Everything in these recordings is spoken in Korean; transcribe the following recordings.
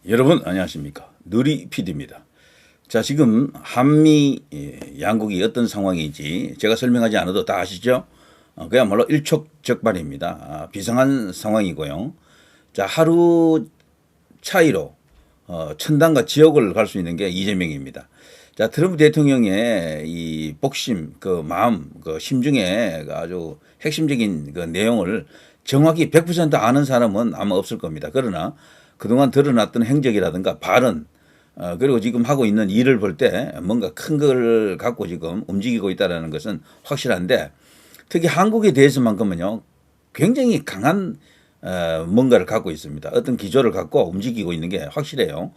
여러분 안녕하십니까. 느리 PD입니다. 자, 지금 한미 양국이 어떤 상황인지 제가 설명하지 않아도 다 아시죠? 그야말로 일촉즉발입니다. 비상한 상황이고요. 자, 하루 차이로 천당과 지옥을 갈 수 있는 게 이재명입니다. 자, 트럼프 대통령의 이 복심, 그 마음, 그 심중에 아주 핵심적인 그 내용을 정확히 100% 아는 사람은 아마 없을 겁니다. 그러나 그동안 드러났던 행적이라든가 발언, 그리고 지금 하고 있는 일을 볼 때 뭔가 큰 걸 갖고 지금 움직이고 있다는 것은 확실한데, 특히 한국에 대해서만큼은요 굉장히 강한 뭔가를 갖고 있습니다. 어떤 기조를 갖고 움직이고 있는 게 확실해요.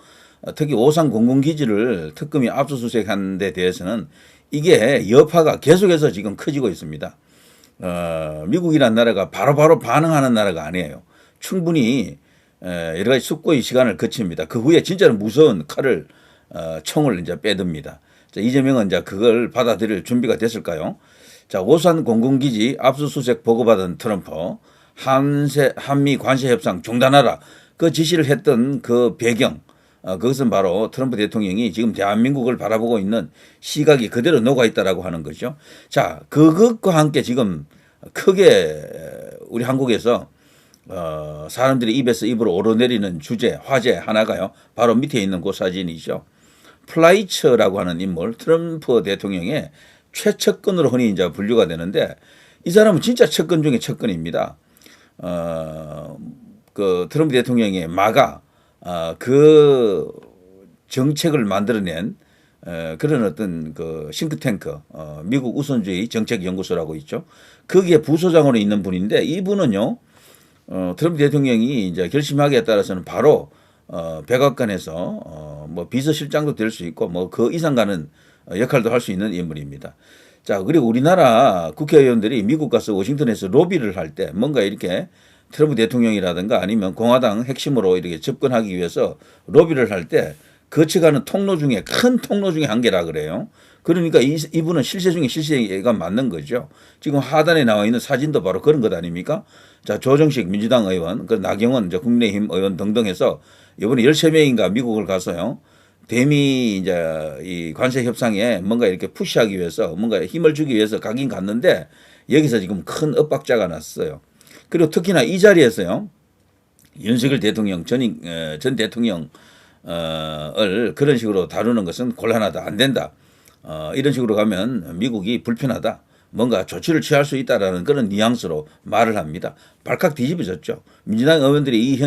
특히 오산 공군기지를 특검이 압수수색한 데 대해서는 이게 여파가 계속해서 지금 커지고 있습니다. 미국이라는 나라가 바로바로 반응하는 나라가 아니에요. 충분히 여러 가지 숙고의 시간을 거칩니다. 그 후에 진짜로 무서운 칼을 총을 이제 빼듭니다. 자, 이재명은 이제 그걸 받아들일 준비가 됐을까요? 자, 오산 공군기지 압수수색 보고받은 트럼프, 한미 관세 협상 중단하라, 그 지시를 했던 그 배경, 그것은 바로 트럼프 대통령이 지금 대한민국을 바라보고 있는 시각이 그대로 녹아 있다라고 하는 거죠. 자, 그것과 함께 지금 크게 우리 한국에서 사람들이 입에서 입으로 오르내리는 주제, 화제 하나가요, 바로 밑에 있는 그 사진이죠. 플라이처라고 하는 인물, 트럼프 대통령의 최측근으로 흔히 이제 분류가 되는데, 이 사람은 진짜 측근 중에 측근입니다. 그 트럼프 대통령의 마가 그 정책을 만들어낸 그런 어떤 그 싱크탱크, 미국 우선주의 정책연구소라고 있죠. 거기에 부소장으로 있는 분인데, 이분은요 트럼프 대통령이 이제 결심하기에 따라서는 바로 백악관에서 뭐 비서실장도 될 수 있고 뭐 그 이상 가는 역할도 할 수 있는 인물입니다. 자, 그리고 우리나라 국회의원들이 미국 가서 워싱턴에서 로비를 할 때 뭔가 이렇게 트럼프 대통령이라든가 아니면 공화당 핵심으로 이렇게 접근하기 위해서 로비를 할 때 거쳐가는 통로 중에 큰 통로 중에 한 개라 그래요. 그러니까 이분은 실세 중에 실세가 맞는 거죠. 지금 하단에 나와 있는 사진도 바로 그런 것 아닙니까? 자, 조정식 민주당 의원, 그 나경원 국민의힘 의원 등등 해서 이번에 13명인가 미국을 가서요, 대미 이제 이 관세 협상에 뭔가 이렇게 푸시하기 위해서 뭔가 힘을 주기 위해서 가긴 갔는데, 여기서 지금 큰 엇박자가 났어요. 그리고 특히나 이 자리에서요, 윤석열 대통령 전 대통령을 그런 식으로 다루는 것은 곤란하다, 안 된다. 이런 식으로 가면 미국이 불편하다, 뭔가 조치를 취할 수 있다라는 그런 뉘앙스로 말을 합니다. 발칵 뒤집어졌죠. 민주당 의원들이 이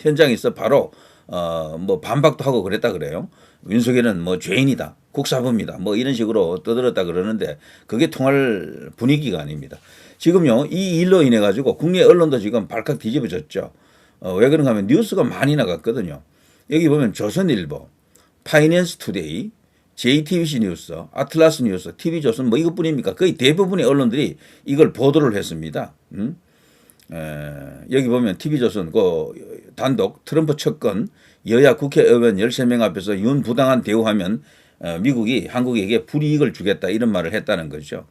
현장에서 바로 뭐 반박도 하고 그랬다 그래요. 윤석열은 뭐 죄인이다, 국사부입니다, 뭐 이런 식으로 떠들었다 그러는데 그게 통할 분위기가 아닙니다. 지금요 이 일로 인해 가지고 국내 언론도 지금 발칵 뒤집어졌죠. 왜 그런가 하면 뉴스가 많이 나갔거든요. 여기 보면 조선일보, 파이낸스 투데이, JTBC 뉴스, 아틀라스 뉴스, TV조선 뭐 이것뿐입니까? 거의 대부분의 언론들이 이걸 보도를 했습니다. 여기 보면 TV조선 그 단독 트럼프 측근 여야 국회의원 13명 앞에서 윤 부당한 대우하면 미국이 한국에게 불이익을 주겠다, 이런 말을 했다는 거죠.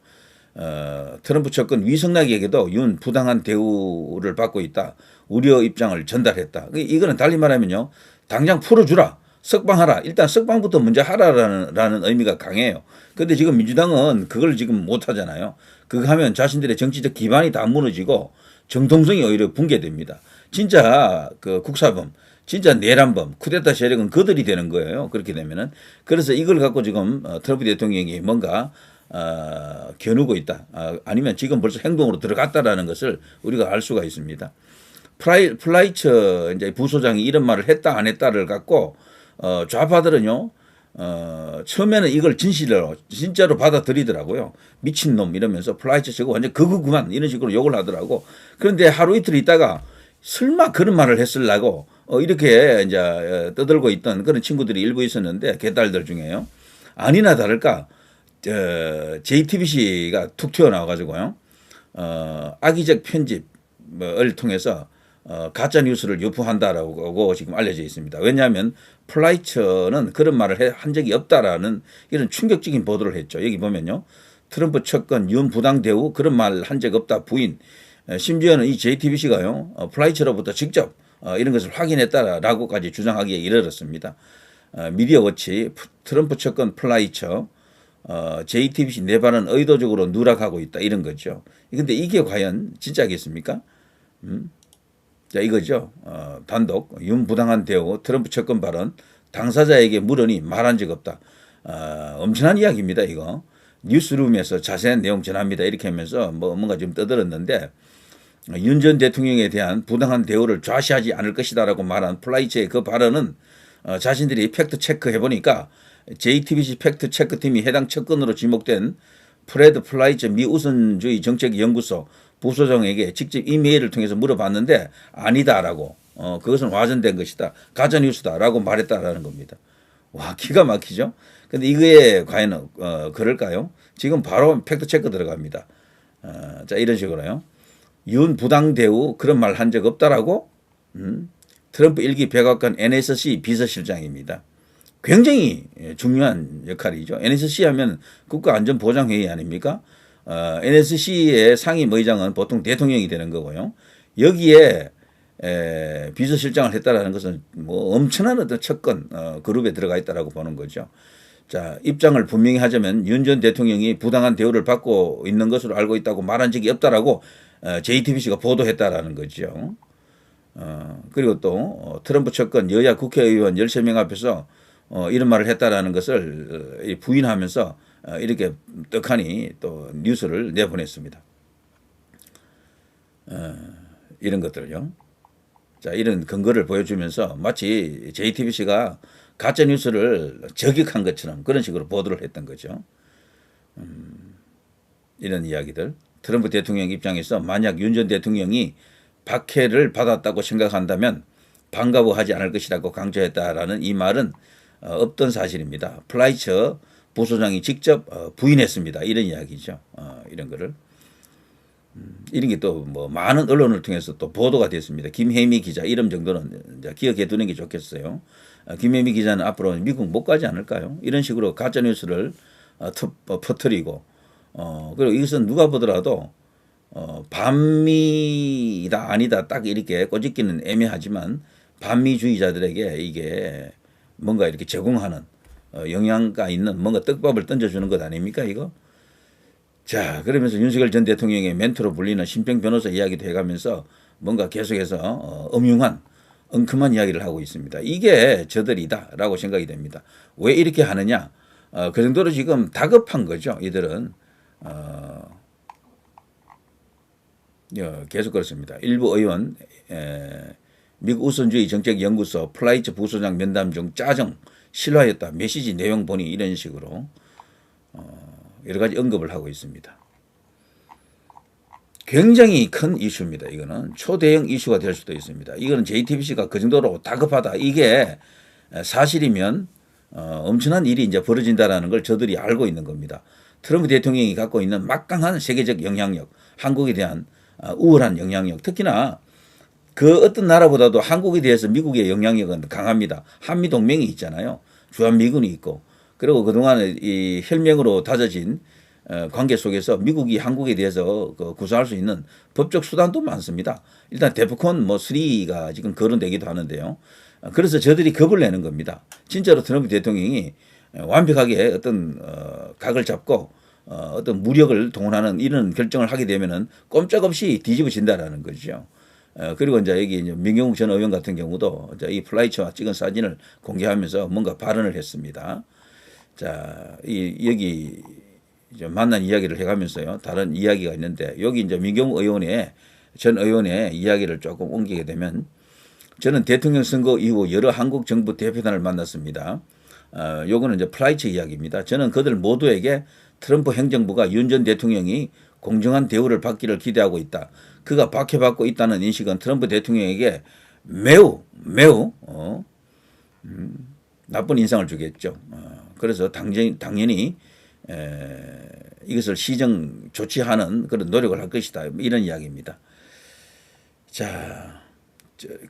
트럼프 측근 위성락에게도 윤 부당한 대우를 받고 있다, 우려 입장을 전달했다. 이거는 달리 말하면요, 당장 풀어주라, 석방하라, 일단 석방부터 먼저 하라라는 의미가 강해요. 그런데 지금 민주당은 그걸 지금 못하잖아요. 그거 하면 자신들의 정치적 기반이 다 무너지고 정통성이 오히려 붕괴됩니다. 진짜 그 국사범, 진짜 내란범, 쿠데타 세력은 그들이 되는 거예요, 그렇게 되면은. 그래서 이걸 갖고 지금 트럼프 대통령이 뭔가 겨누고 있다, 아니면 지금 벌써 행동으로 들어갔다라는 것을 우리가 알 수가 있습니다. 플라이처 이제 부소장이 이런 말을 했다 안 했다를 갖고 좌파들은요 처음에는 이걸 진짜로 받아들이더라고요. 미친놈 이러면서 플라이처 저거 완전 극우구만, 이런 식으로 욕을 하더라고. 그런데 하루 이틀 있다가 설마 그런 말을 했으려고 이렇게 이제 떠들고 있던 그런 친구들이 일부 있었는데, 개딸들 중에요. 아니나 다를까 JTBC가 툭 튀어나와가지고요, 악의적 편집을 통해서 가짜 뉴스를 유포한다라고 지금 알려져 있습니다. 왜냐하면 플라이처는 그런 말을 한 적이 없다라는 이런 충격적인 보도를 했죠. 여기 보면요, 트럼프 측근 윤 부당 대우 그런 말 한 적 없다 부인. 심지어는 이 JTBC가요 플라이처로부터 직접 이런 것을 확인했다라고까지 주장하기에 이르렀습니다. 미디어워치, 트럼프 측근 플라이처, JTBC 내 발은 의도적으로 누락하고 있다 이런 거죠. 근데 이게 과연 진짜겠습니까? 자 이거죠. 단독 윤부당한 대우 트럼프 측근 발언 당사자에게 물으니 말한 적 없다. 엄청난 이야기입니다. 이거 뉴스룸에서 자세한 내용 전합니다. 이렇게 하면서 뭔가 좀 떠들었는데 윤 전 대통령에 대한 부당한 대우를 좌시하지 않을 것이다라고 말한 플라이처의 그 발언은 자신들이 팩트 체크해 보니까 JTBC 팩트 체크팀이 해당 측근으로 지목된 프레드 플라이처 미 우선주의 정책연구소 부소장에게 직접 이메일을 통해서 물어봤는데 아니다라고 그것은 와전된 것이다. 가짜뉴스다라고 말했다라는 겁니다. 와 기가 막히죠. 근데 이거에 과연 그럴까요? 지금 바로 팩트 체크 들어갑니다. 자 이런 식으로요. 윤 부당 대우 그런 말 한 적 없다라고 트럼프 1기 백악관 NSC 비서실장입니다. 굉장히 중요한 역할이죠. NSC 하면 국가안전보장회의 아닙니까? NSC의 상임의장은 보통 대통령이 되는 거고요. 여기에 비서실장을 했다라는 것은 뭐 엄청난 어떤 측근 그룹에 들어가 있다라고 보는 거죠. 자 입장을 분명히 하자면 윤 전 대통령이 부당한 대우를 받고 있는 것으로 알고 있다고 말한 적이 없다라고 JTBC가 보도했다라는 거죠. 그리고 또 트럼프 측근 여야 국회의원 13명 앞에서 이런 말을 했다라는 것을 부인하면서 이렇게 떡하니 또 뉴스를 내보냈습니다. 이런 것들요. 자, 이런 근거를 보여주면서 마치 JTBC가 가짜 뉴스를 저격한 것처럼 그런 식으로 보도를 했던 거죠. 이런 이야기들. 트럼프 대통령 입장에서 만약 윤 전 대통령이 박해를 받았다고 생각한다면 반가워하지 않을 것이라고 강조했다라는 이 말은 없던 사실입니다. 플라이처 부소장이 직접 부인했습니다. 이런 이야기죠. 이런 거를. 이런 게 또 뭐 많은 언론을 통해서 또 보도가 됐습니다. 김혜미 기자 이름 정도는 이제 기억해 두는 게 좋겠어요. 김혜미 기자는 앞으로 미국 못 가지 않을까요? 이런 식으로 가짜 뉴스를 퍼뜨리고 그리고 이것은 누가 보더라도 반미다 아니다 딱 이렇게 꼬집기는 애매하지만 반미주의자들에게 이게 뭔가 이렇게 제공하는 영향가 있는 뭔가 떡밥을 던져주는 것 아닙니까 이거? 자 그러면서 윤석열 전 대통령의 멘토로 불리는 심평 변호사 이야기도 해가면서 뭔가 계속해서 음흉한 엉큼한 이야기를 하고 있습니다. 이게 저들이다라고 생각이 됩니다. 왜 이렇게 하느냐? 그 정도로 지금 다급한 거죠. 이들은 계속 그렇습니다. 일부 의원 미국 우선주의 정책연구소 플라이처 부소장 면담 중 짜증 실화였다. 메시지 내용 보니 이런 식으로 여러 가지 언급을 하고 있습니다. 굉장히 큰 이슈입니다. 이거는 초대형 이슈가 될 수도 있습니다. 이거는 JTBC가 그 정도로 다급하다. 이게 사실이면 엄청난 일이 이제 벌어진다라는 걸 저들이 알고 있는 겁니다. 트럼프 대통령이 갖고 있는 막강한 세계적 영향력, 한국에 대한 우월한 영향력, 특히나 그 어떤 나라보다도 한국에 대해서 미국의 영향력은 강합니다. 한미동맹이 있잖아요. 주한미군이 있고, 그리고 그동안 이 혈맹으로 다져진 관계 속에서 미국이 한국에 대해서 구사할 수 있는 법적 수단도 많습니다. 일단 데프콘 뭐 3가 지금 거론되기도 하는데요. 그래서 저들이 겁을 내는 겁니다. 진짜로 트럼프 대통령이 완벽하게 어떤 각을 잡고 어떤 무력을 동원하는 이런 결정을 하게 되면은 꼼짝없이 뒤집어진다라는 거죠. 그리고 이제 여기 이제 민경욱 전 의원 같은 경우도 이 플라이처와 찍은 사진을 공개하면서 뭔가 발언을 했습니다. 자, 여기 이제 만난 이야기를 해가면서요. 다른 이야기가 있는데 여기 이제 민경욱 의원의 전 의원의 이야기를 조금 옮기게 되면 저는 대통령 선거 이후 여러 한국 정부 대표단을 만났습니다. 요거는 이제 플라이처 이야기입니다. 저는 그들 모두에게 트럼프 행정부가 윤 전 대통령이 공정한 대우를 받기를 기대하고 있다. 그가 박해받고 있다는 인식은 트럼프 대통령에게 매우 나쁜 인상을 주겠죠. 그래서 당연히 이것을 시정 조치하는 그런 노력을 할 것이다. 이런 이야기입니다. 자,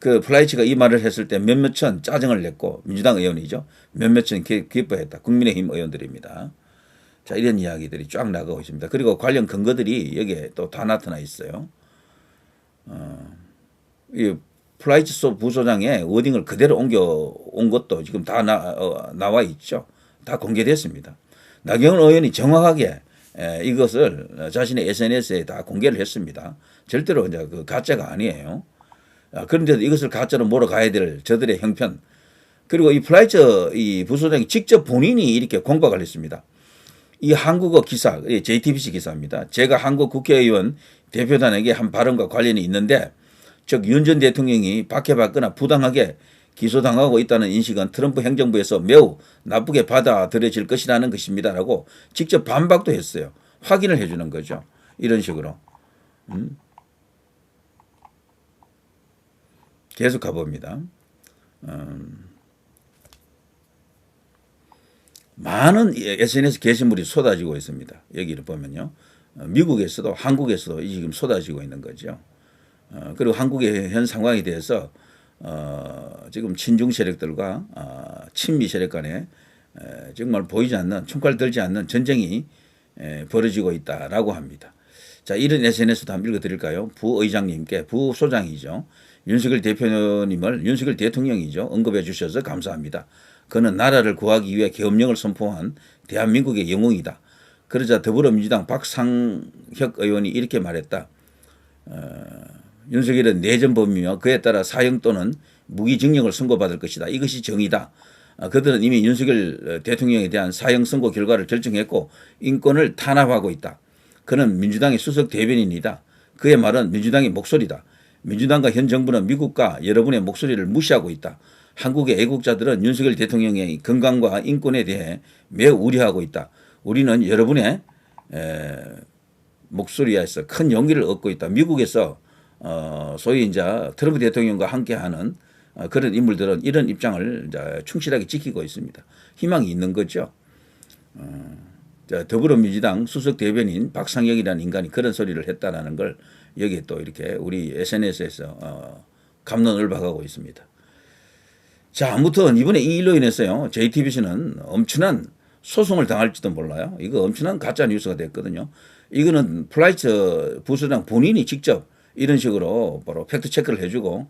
그 플라이처가 이 말을 했을 때 몇몇은 짜증을 냈고 민주당 의원이죠. 몇몇은 기뻐했다. 국민의힘 의원들입니다. 자, 이런 이야기들이 쫙 나가고 있습니다. 그리고 관련 근거들이 여기에 또 다 나타나 있어요. 이 플라이츠 부소장의 워딩을 그대로 옮겨온 것도 지금 다 나와 있죠. 다 공개됐습니다. 나경원 의원이 정확하게 이것을 자신의 SNS에 다 공개를 했습니다. 절대로 이제 그 가짜가 아니에요. 그런데도 이것을 가짜로 몰아가야 될 저들의 형편. 그리고 이 플라이처 이 부소장이 직접 본인이 이렇게 공박을 했습니다. 이 한국어 기사, JTBC 기사입니다. 제가 한국 국회의원 대표단에게 한 발언과 관련이 있는데, 즉 윤 전 대통령이 박해받거나 부당하게 기소당하고 있다는 인식은 트럼프 행정부에서 매우 나쁘게 받아들여질 것이라는 것입니다라고 직접 반박도 했어요. 확인을 해주는 거죠. 이런 식으로. 계속 가봅니다. 많은 SNS 게시물이 쏟아지고 있습니다. 여기를 보면요. 미국에서도 한국에서도 지금 쏟아지고 있는 거죠. 그리고 한국의 현 상황에 대해서 지금 친중 세력들과 친미 세력 간에 정말 보이지 않는 총칼 들지 않는 전쟁이 벌어지고 있다라고 합니다. 자, 이런 SNS도 한번 읽어드릴까요? 부의장님께 부소장이죠. 윤석열 대통령이죠. 언급해 주셔서 감사합니다. 그는 나라를 구하기 위해 계엄령을 선포한 대한민국의 영웅이다. 그러자 더불어민주당 박상혁 의원이 이렇게 말했다. 윤석열은 내전범이며 그에 따라 사형 또는 무기징역을 선고받을 것이다. 이것이 정의다. 그들은 이미 윤석열 대통령에 대한 사형 선고 결과를 결정했고 인권을 탄압하고 있다. 그는 민주당의 수석 대변인이다. 그의 말은 민주당의 목소리다. 민주당과 현 정부는 미국과 여러분의 목소리를 무시하고 있다. 한국의 애국자들은 윤석열 대통령의 건강과 인권에 대해 매우 우려하고 있다. 우리는 여러분의 목소리에서 큰 용기를 얻고 있다. 미국에서 소위 이제 트럼프 대통령과 함께하는 그런 인물들은 이런 입장을 이제 충실하게 지키고 있습니다. 희망이 있는 거죠. 더불어민주당 수석 대변인 박상혁이라는 인간이 그런 소리를 했다라는 걸 여기에 또 이렇게 우리 SNS에서 갑론을박하고 있습니다. 자, 아무튼 이번에 이 일로 인해서요, JTBC는 엄청난 소송을 당할지도 몰라요. 이거 엄청난 가짜 뉴스가 됐거든요. 이거는 플라이처 부소장 본인이 직접 이런 식으로 바로 팩트 체크를 해주고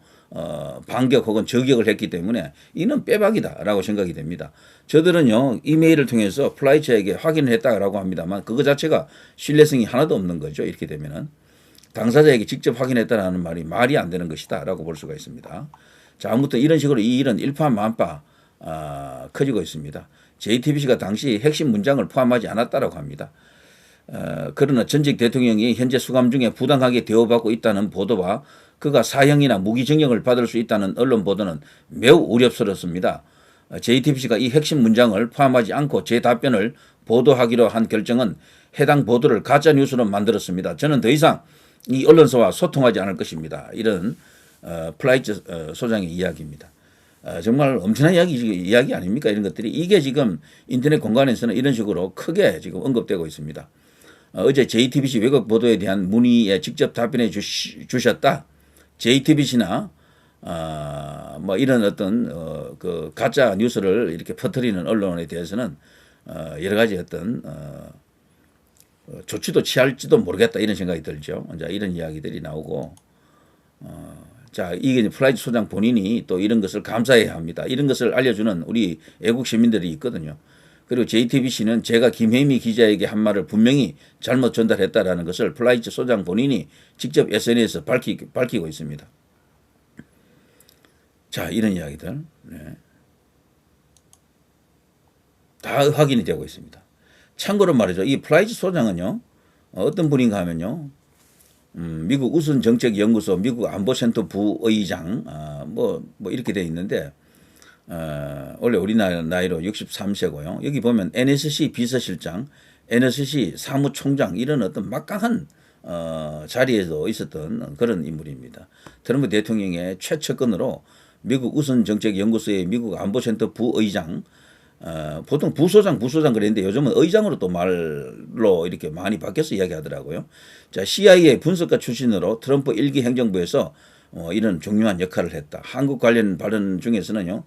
반격 혹은 저격을 했기 때문에 이는 빼박이다라고 생각이 됩니다. 저들은요 이메일을 통해서 플라이처에게 확인을 했다라고 합니다만 그거 자체가 신뢰성이 하나도 없는 거죠. 이렇게 되면은 당사자에게 직접 확인했다라는 말이 말이 안 되는 것이다라고 볼 수가 있습니다. 자, 아무튼 이런 식으로 이 일은 일파만파 커지고 있습니다. JTBC가 당시 핵심 문장을 포함하지 않았다라고 합니다. 그러나 전직 대통령이 현재 수감 중에 부당하게 대우받고 있다는 보도와 그가 사형이나 무기징역을 받을 수 있다는 언론 보도는 매우 우려스럽습니다. JTBC가 이 핵심 문장을 포함하지 않고 제 답변을 보도하기로 한 결정은 해당 보도를 가짜뉴스로 만들었습니다. 저는 더 이상 이 언론사와 소통하지 않을 것입니다. 이런 플라이처 소장의 이야기입니다. 정말 엄청난 이야기 아닙니까? 이런 것들이 이게 지금 인터넷 공간에서는 이런 식으로 크게 지금 언급되고 있습니다. 어제 JTBC 왜곡 보도에 대한 문의에 직접 답변해 주셨다. JTBC나 뭐 이런 어떤 그 가짜 뉴스를 이렇게 퍼뜨리는 언론에 대해서는 여러 가지 어떤 조치도 취할지도 모르겠다 이런 생각이 들죠. 이제 이런 이야기들이 나오고 자, 이게 플라이처 소장 본인이 또 이런 것을 감사해야 합니다. 이런 것을 알려주는 우리 애국 시민들이 있거든요. 그리고 JTBC는 제가 김혜미 기자에게 한 말을 분명히 잘못 전달했다라는 것을 플라이처 소장 본인이 직접 SNS에서 밝히고 있습니다. 자, 이런 이야기들 다 확인이 되고 있습니다. 참고로 말이죠. 이 플라이처 소장은요, 어떤 분인가 하면요, 미국 우선정책연구소 미국 안보센터 부의장, 뭐 이렇게 되어 있는데, 원래 우리나라 나이로 63세고요. 여기 보면 NSC 비서실장, NSC 사무총장 이런 어떤 막강한 자리에도 있었던 그런 인물입니다. 트럼프 대통령의 최측근으로 미국 우선정책연구소의 미국 안보센터 부의장, 보통 부소장 그랬는데 요즘은 의장으로 또 말로 이렇게 많이 바뀌어서 이야기하더라고요. 자, CIA 분석가 출신으로 트럼프 1기 행정부에서 이런 중요한 역할을 했다. 한국 관련 발언 중에서는요,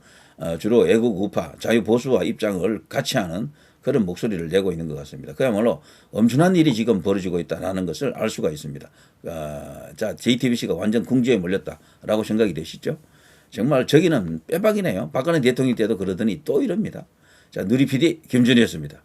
주로 애국 우파, 자유보수와 입장을 같이 하는 그런 목소리를 내고 있는 것 같습니다. 그야말로 엄청난 일이 지금 벌어지고 있다는 것을 알 수가 있습니다. 자, JTBC가 완전 궁지에 몰렸다라고 생각이 되시죠? 정말 저기는 빼박이네요. 박근혜 대통령 때도 그러더니 또 이럽니다. 자, 누리 PD 김준희였습니다.